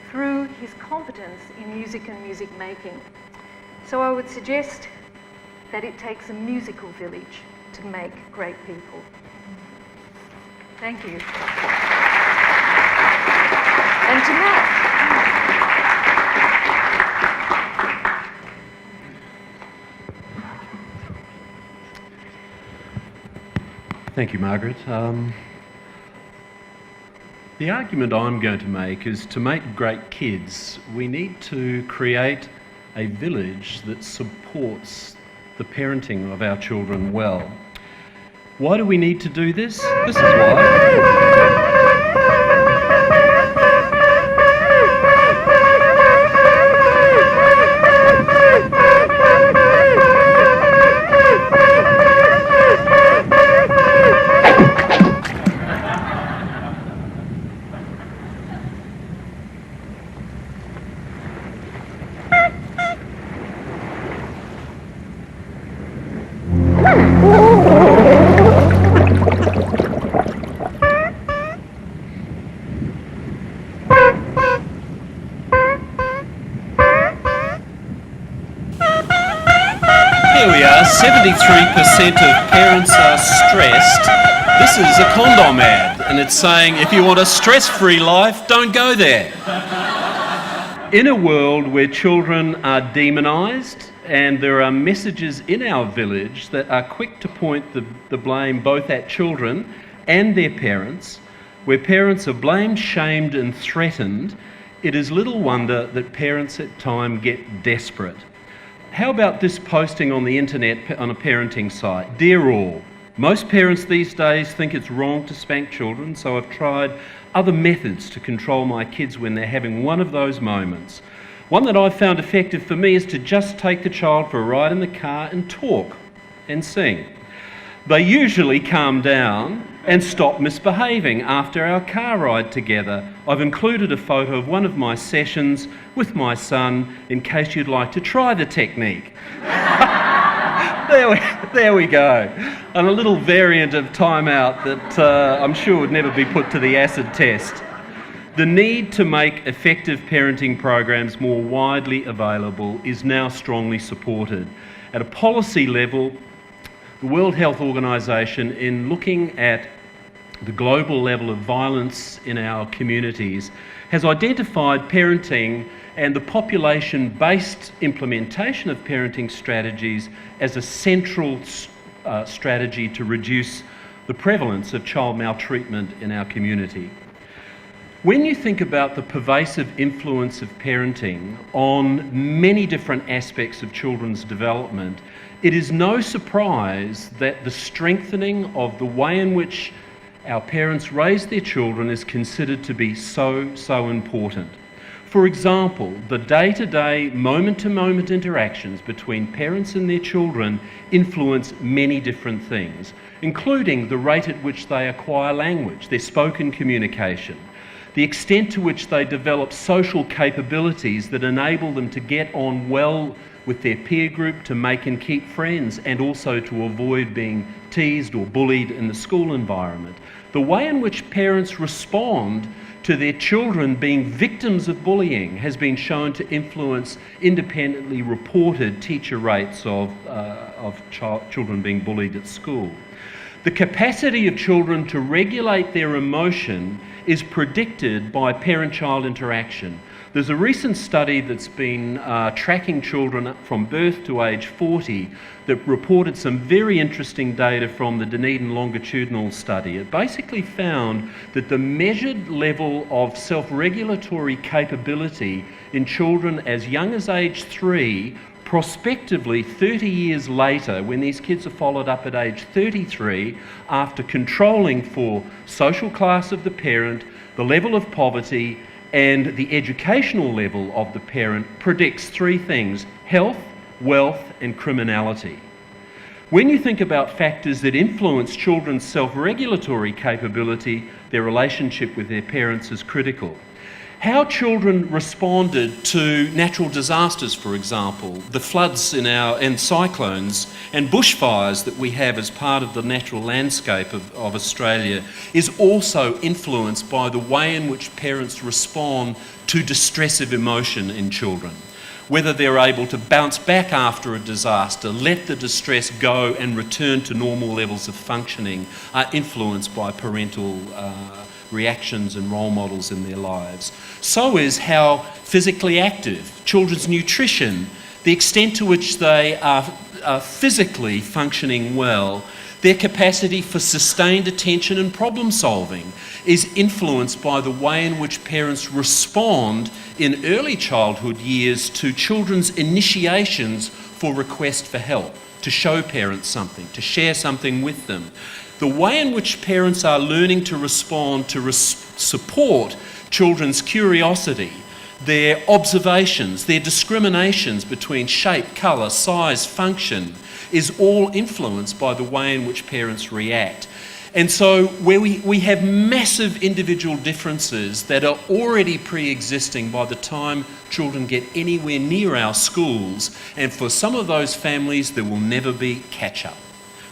through his competence in music and music making. So I would suggest that it takes a musical village to make great people. Thank you. And to Matt. Thank you, Margaret. The argument I'm going to make is to make great kids, we need to create a village that supports the parenting of our children well. Why do we need to do this? This is why. Here we are, 73% of parents are stressed. This is a condom ad, and it's saying if you want a stress-free life, don't go there. In a world where children are demonised, and there are messages in our village that are quick to point the blame both at children and their parents, where parents are blamed, shamed and threatened, it is little wonder that parents at times get desperate. how about this posting on the internet on a parenting site? Dear all, most parents these days think it's wrong to spank children, so I've tried other methods to control my kids when they're having one of those moments. One that I've found effective for me is to just take the child for a ride in the car and talk and sing. They usually calm down and stop misbehaving after our car ride together. I've included a photo of one of my sessions with my son in case you'd like to try the technique. There we go. And a little variant of timeout that I'm sure would never be put to the acid test. The need to make effective parenting programs more widely available is now strongly supported. At a policy level, the World Health Organization, in looking at the global level of violence in our communities, has identified parenting and the population-based implementation of parenting strategies as a central strategy to reduce the prevalence of child maltreatment in our community. When you think about the pervasive influence of parenting on many different aspects of children's development, it is no surprise that the strengthening of the way in which our parents raise their children is considered to be so important. For example, the day-to-day, moment-to-moment interactions between parents and their children influence many different things, including the rate at which they acquire language, their spoken communication, the extent to which they develop social capabilities that enable them to get on well with their peer group, to make and keep friends, and also to avoid being teased or bullied in the school environment. The way in which parents respond to their children being victims of bullying has been shown to influence independently reported teacher rates of children being bullied at school. The capacity of children to regulate their emotion is predicted by parent-child interaction. There's a recent study that's been tracking children from birth to age 40 that reported some very interesting data from the Dunedin longitudinal study. It basically found that the measured level of self-regulatory capability in children as young as age 3, prospectively 30 years later, when these kids are followed up at age 33, after controlling for social class of the parent, the level of poverty, and the educational level of the parent, predicts three things: health, wealth, and criminality. When you think about factors that influence children's self-regulatory capability, their relationship with their parents is critical. How children responded to natural disasters, for example, the floods and cyclones and bushfires that we have as part of the natural landscape of Australia, is also influenced by the way in which parents respond to distressive emotion in children. Whether they're able to bounce back after a disaster, let the distress go and return to normal levels of functioning, are influenced by parental reactions and role models in their lives. So is how physically active, children's nutrition, the extent to which they are physically functioning well, their capacity for sustained attention and problem solving is influenced by the way in which parents respond in early childhood years to children's initiations for request for help, to show parents something, to share something with them. The way in which parents are learning to respond to support children's curiosity, their observations, their discriminations between shape, colour, size, function, is all influenced by the way in which parents react. And so where we have massive individual differences that are already pre-existing by the time children get anywhere near our schools, and for some of those families there will never be catch-up.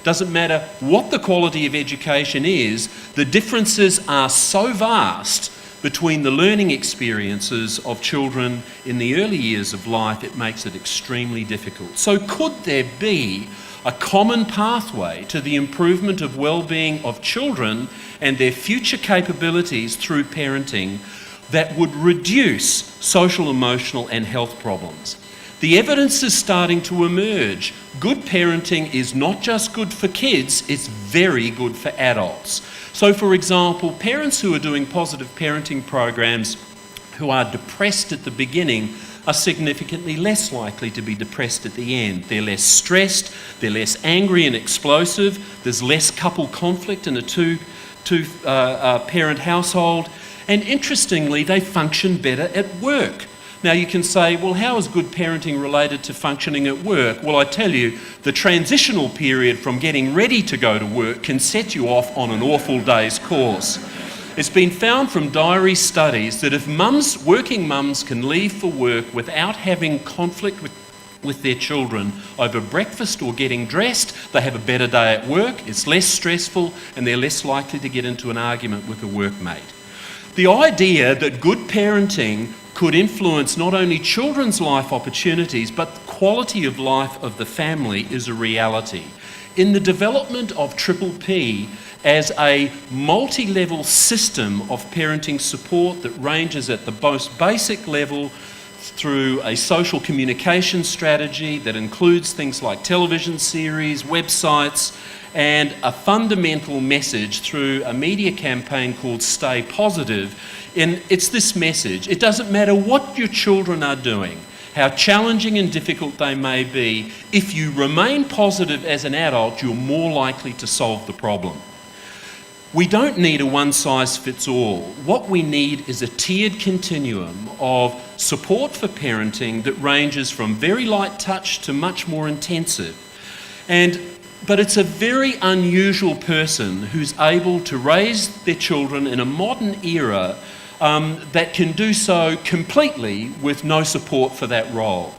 Doesn't matter what the quality of education is, the differences are so vast between the learning experiences of children in the early years of life, it makes it extremely difficult. So could there be a common pathway to the improvement of well-being of children and their future capabilities through parenting that would reduce social, emotional and health problems? The evidence is starting to emerge. Good parenting is not just good for kids, it's very good for adults. So for example, parents who are doing positive parenting programs who are depressed at the beginning are significantly less likely to be depressed at the end. They're less stressed, they're less angry and explosive, there's less couple conflict in a two-parent household, and interestingly, they function better at work. Now you can say, well, how is good parenting related to functioning at work? Well, I tell you, the transitional period from getting ready to go to work can set you off on an awful day's course. It's been found from diary studies that if working mums can leave for work without having conflict with their children over breakfast or getting dressed, they have a better day at work, it's less stressful, and they're less likely to get into an argument with a workmate. The idea that good parenting could influence not only children's life opportunities, but the quality of life of the family is a reality. In the development of Triple P as a multi-level system of parenting support that ranges at the most basic level through a social communication strategy that includes things like television series, websites, and a fundamental message through a media campaign called Stay Positive. And it's this message: it doesn't matter what your children are doing, how challenging and difficult they may be, if you remain positive as an adult, you're more likely to solve the problem. We don't need a one-size-fits-all. What we need is a tiered continuum of support for parenting that ranges from very light touch to much more intensive. But it's a very unusual person who's able to raise their children in a modern era that can do so completely with no support for that role.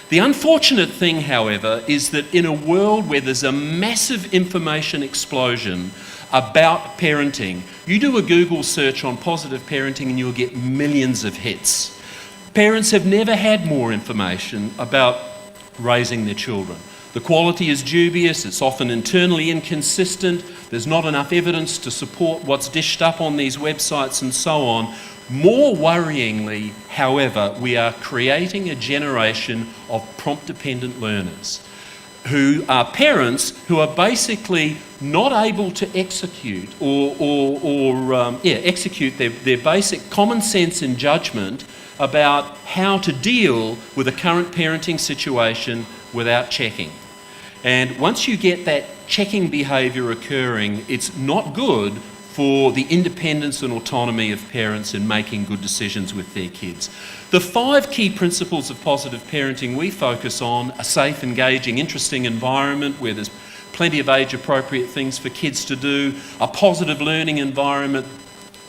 The unfortunate thing, however, is that in a world where there's a massive information explosion about parenting, you do a Google search on positive parenting and you'll get millions of hits. Parents have never had more information about raising their children. The quality is dubious, it's often internally inconsistent, there's not enough evidence to support what's dished up on these websites and so on. More worryingly, however, we are creating a generation of prompt-dependent learners who are parents who are basically not able to execute execute their basic common sense and judgment about how to deal with a current parenting situation without checking. And once you get that checking behaviour occurring, it's not good for the independence and autonomy of parents in making good decisions with their kids. The 5 key principles of positive parenting we focus on: a safe, engaging, interesting environment where there's plenty of age-appropriate things for kids to do, a positive learning environment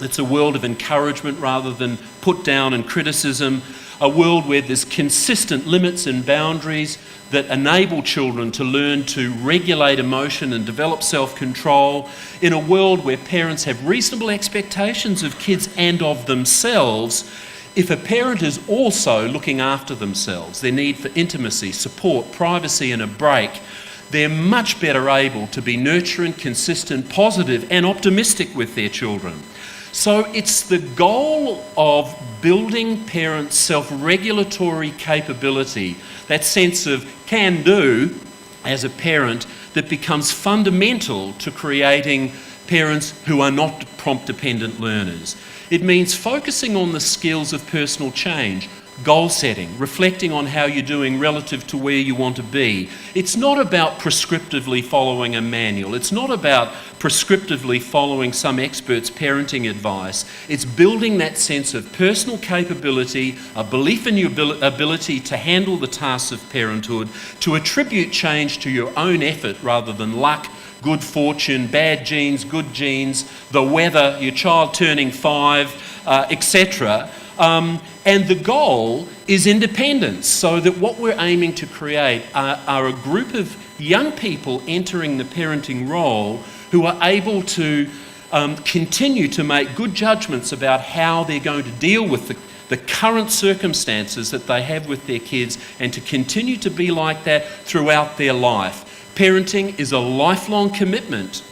that's a world of encouragement rather than put down and criticism, a world where there's consistent limits and boundaries that enable children to learn to regulate emotion and develop self-control, in a world where parents have reasonable expectations of kids and of themselves. If a parent is also looking after themselves, their need for intimacy, support, privacy and a break, they're much better able to be nurturing, consistent, positive and optimistic with their children. So it's the goal of building parents' self-regulatory capability, that sense of can-do as a parent, that becomes fundamental to creating parents who are not prompt-dependent learners. It means focusing on the skills of personal change, goal setting, reflecting on how you're doing relative to where you want to be. It's not about prescriptively following a manual. It's not about prescriptively following some expert's parenting advice. It's building that sense of personal capability, a belief in your ability to handle the tasks of parenthood, to attribute change to your own effort rather than luck, good fortune, bad genes, good genes, the weather, your child turning 5, etc. And the goal is independence, so that what we're aiming to create are a group of young people entering the parenting role who are able to continue to make good judgments about how they're going to deal with the current circumstances that they have with their kids, and to continue to be like that throughout their life. Parenting is a lifelong commitment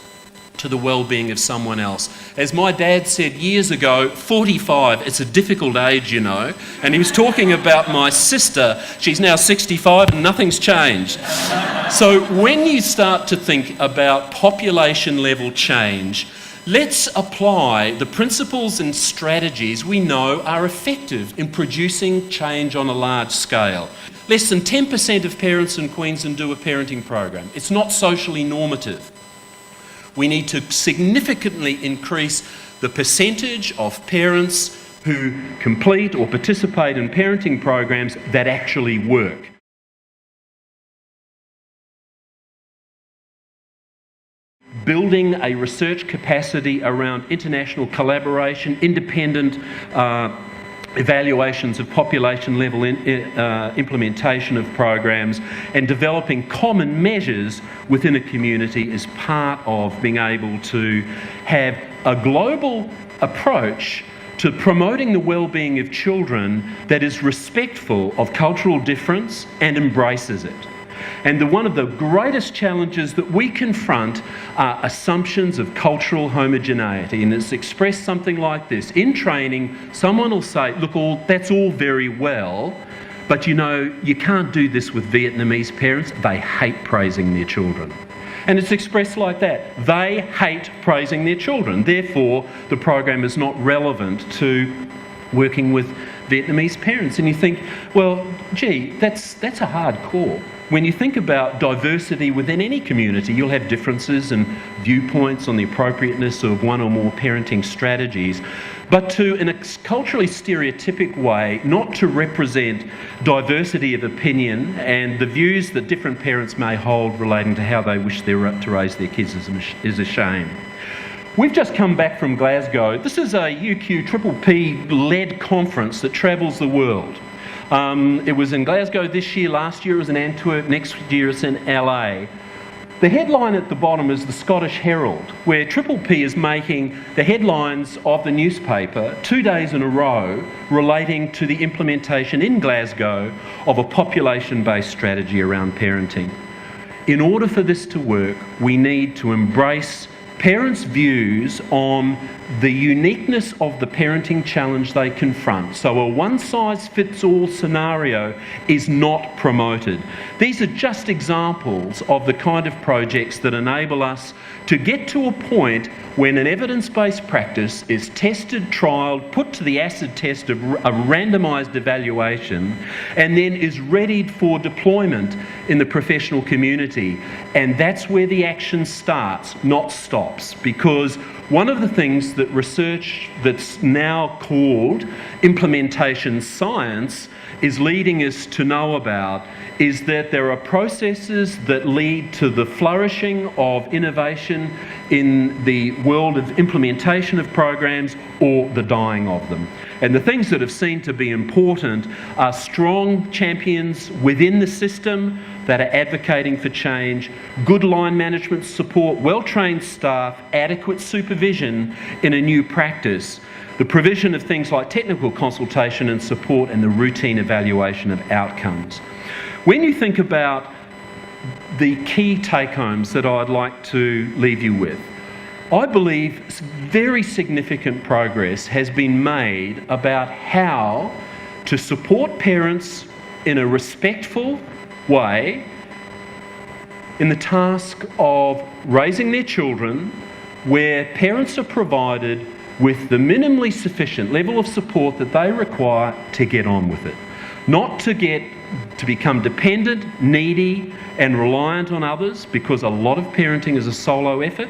to the well-being of someone else. As my dad said years ago, 45, it's a difficult age, you know, and he was talking about my sister. She's now 65 and nothing's changed. So when you start to think about population level change, Let's apply the principles and strategies we know are effective in producing change on a large scale. Less than 10% of parents in Queensland do a parenting program. It's not socially normative. We need to significantly increase the percentage of parents who complete or participate in parenting programs that actually work. Building a research capacity around international collaboration, independent evaluations of population level implementation of programs, and developing common measures within a community is part of being able to have a global approach to promoting the well-being of children that is respectful of cultural difference and embraces it. And one of the greatest challenges that we confront are assumptions of cultural homogeneity, and it's expressed something like this. In training, someone will say, look, that's all very well, but you know, you can't do this with Vietnamese parents. They hate praising their children. And it's expressed like that. They hate praising their children. Therefore, the program is not relevant to working with Vietnamese parents. And you think, well, gee, that's a hard call. When you think about diversity within any community, you'll have differences and viewpoints on the appropriateness of one or more parenting strategies. But to, in a culturally stereotypic way, not to represent diversity of opinion and the views that different parents may hold relating to how they wish to raise their kids is a shame. We've just come back from Glasgow. This is a UQ-PPP-led conference that travels the world. It was in Glasgow this year, last year it was in Antwerp, next year it's in LA. The headline at the bottom is the Scottish Herald, where PPP is making the headlines of the newspaper 2 days in a row relating to the implementation in Glasgow of a population-based strategy around parenting. In order for this to work, we need to embrace parents' views on the uniqueness of the parenting challenge they confront. So a one-size-fits-all scenario is not promoted. These are just examples of the kind of projects that enable us to get to a point when an evidence-based practice is tested, trialled, put to the acid test of a randomised evaluation, and then is readied for deployment in the professional community. And that's where the action starts, not stops, because one of the things that research that's now called implementation science is leading us to know about is that there are processes that lead to the flourishing of innovation in the world of implementation of programs or the dying of them. And the things that have seemed to be important are strong champions within the system that are advocating for change, good line management support, well-trained staff, adequate supervision in a new practice, the provision of things like technical consultation and support, and the routine evaluation of outcomes. When you think about the key take-homes that I'd like to leave you with, I believe very significant progress has been made about how to support parents in a respectful way in the task of raising their children, where parents are provided with the minimally sufficient level of support that they require to get on with it. Not to become dependent, needy and reliant on others, because a lot of parenting is a solo effort.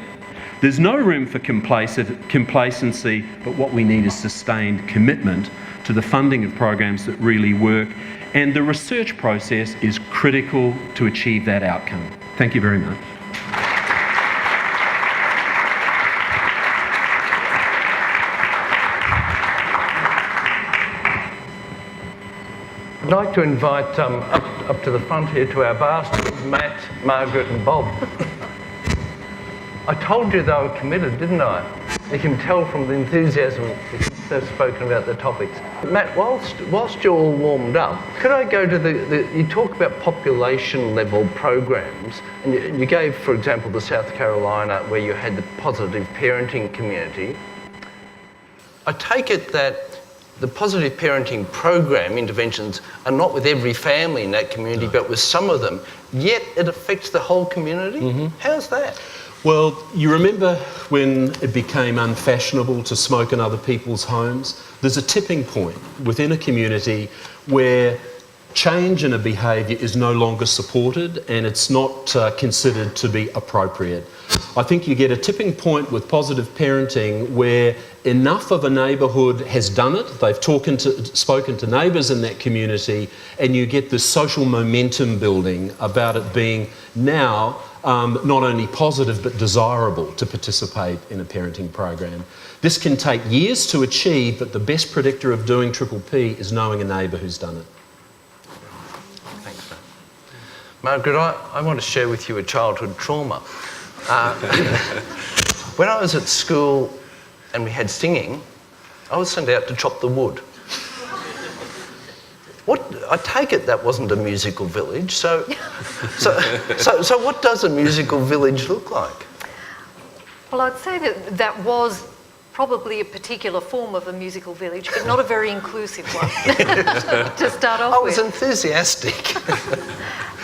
There's no room for complacency, but what we need is sustained commitment to the funding of programs that really work, and the research process is critical to achieve that outcome. Thank you very much. I'd like to invite up to the front here to our bar stools, Matt, Margaret and Bob. I told you they were committed, didn't I? You can tell from the enthusiasm they've spoken about the topics. Matt, whilst you're all warmed up, could I go to you talk about population level programs, and you gave, for example, the South Carolina where you had the positive parenting community. I take it that the positive parenting program interventions are not with every family in that community, but with some of them, yet it affects the whole community? Mm-hmm. How's that? Well, you remember when it became unfashionable to smoke in other people's homes? There's a tipping point within a community where change in a behaviour is no longer supported and it's not considered to be appropriate. I think you get a tipping point with positive parenting where enough of a neighbourhood has done it, they've spoken to neighbours in that community, and you get this social momentum building about it being now not only positive but desirable to participate in a parenting program. This can take years to achieve, but the best predictor of doing Triple P is knowing a neighbour who's done it. Thanks, Matt. Margaret, I want to share with you a childhood trauma. When I was at school and we had singing, I was sent out to chop the wood. I take it that wasn't a musical village, so what does a musical village look like? Well, I'd say that was probably a particular form of a musical village, but not a very inclusive one to start off with. I was enthusiastic.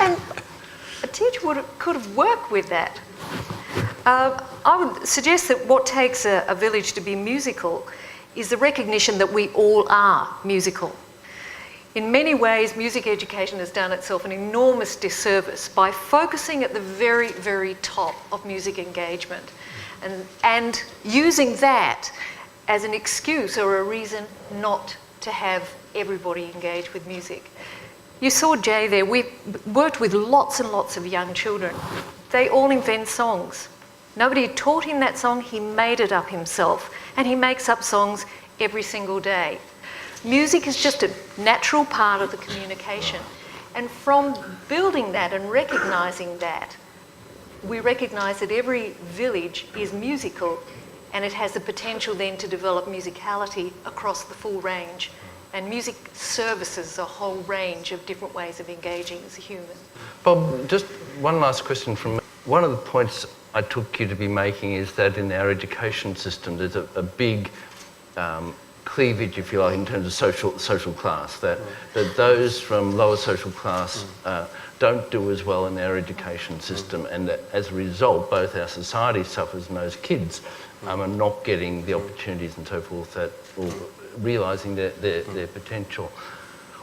And a teacher could have worked with that. I would suggest that what takes a village to be musical is the recognition that we all are musical. In many ways, music education has done itself an enormous disservice by focusing at the very, very top of music engagement and using that as an excuse or a reason not to have everybody engage with music. You saw Jay there. We worked with lots and lots of young children. They all invent songs. Nobody taught him that song, he made it up himself, and he makes up songs every single day. Music is just a natural part of the communication, and from building that and recognising that, we recognise that every village is musical and it has the potential then to develop musicality across the full range, and music services a whole range of different ways of engaging as a human. Bob, just one last question from me. One of the points I took you to be making is that in our education system there's a big cleavage, if you like, in terms of social class, that those from lower social class don't do as well in our education system, and that as a result both our society suffers and those kids are not getting the opportunities and so forth, that, or realising their potential.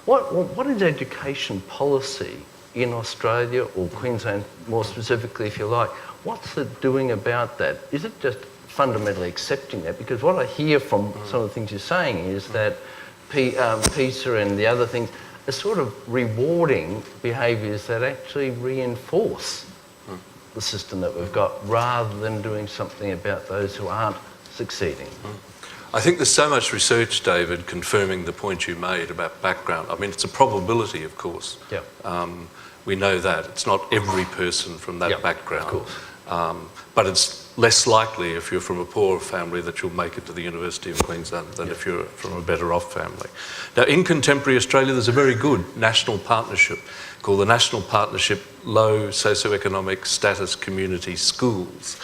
What is education policy in Australia, or Queensland more specifically if you like? What's it doing about that? Is it just fundamentally accepting that? Because what I hear from some of the things you're saying is that Pisa and the other things are sort of rewarding behaviours that actually reinforce the system that we've got, rather than doing something about those who aren't succeeding. I think there's so much research, David, confirming the point you made about background. I mean, it's a probability, of course. Yep. We know that. It's not every person from that background. Of course. But it's less likely if you're from a poor family that you'll make it to the University of Queensland than if you're from a better off family. Now, in contemporary Australia, there's a very good national partnership called the National Partnership Low Socioeconomic Status Community Schools,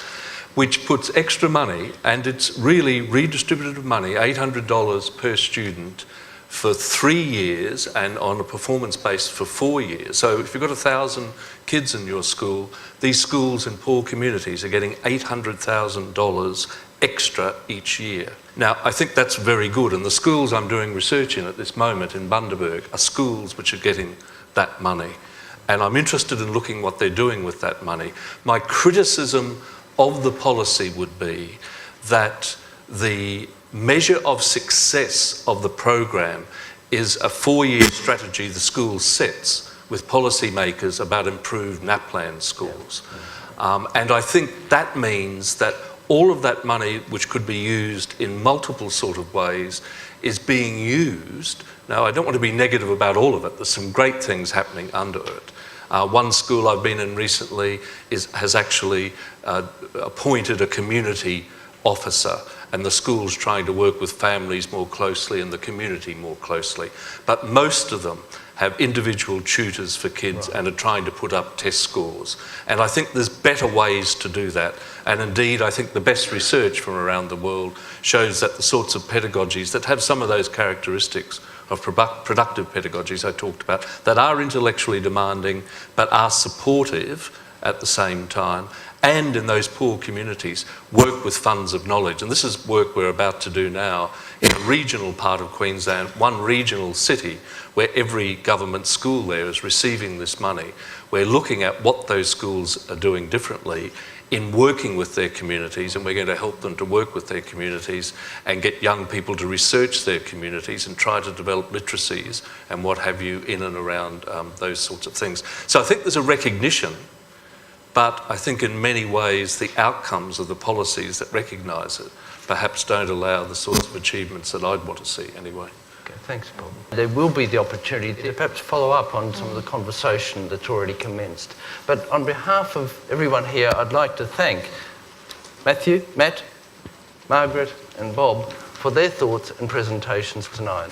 which puts extra money, and it's really redistributive money, $800 per student for 3 years and on a performance base for 4 years. So if you've got 1,000 kids in your school, these schools in poor communities are getting $800,000 extra each year. Now, I think that's very good, and the schools I'm doing research in at this moment in Bundaberg are schools which are getting that money. And I'm interested in looking what they're doing with that money. My criticism of the policy would be that the measure of success of the program is a 4-year strategy the school sets with policymakers about improved NAPLAN schools. And I think that means that all of that money, which could be used in multiple sort of ways, is being used. Now, I don't want to be negative about all of it. There's some great things happening under it. One school I've been in recently has actually appointed a community officer, and the school's trying to work with families more closely and the community more closely. But most of them have individual tutors for kids and are trying to put up test scores. And I think there's better ways to do that. And indeed, I think the best research from around the world shows that the sorts of pedagogies that have some of those characteristics of productive pedagogies I talked about, that are intellectually demanding but are supportive at the same time, and in those poor communities work with funds of knowledge. And this is work we're about to do now in a regional part of Queensland, one regional city where every government school there is receiving this money. We're looking at what those schools are doing differently in working with their communities, and we're going to help them to work with their communities and get young people to research their communities and try to develop literacies and what have you in and around those sorts of things. So I think there's a recognition, but I think in many ways the outcomes of the policies that recognise it perhaps don't allow the sorts of achievements that I'd want to see anyway. Okay, thanks, Bob. There will be the opportunity to perhaps follow up on some of the conversation that's already commenced. But on behalf of everyone here, I'd like to thank Matthew, Matt, Margaret and Bob for their thoughts and presentations tonight.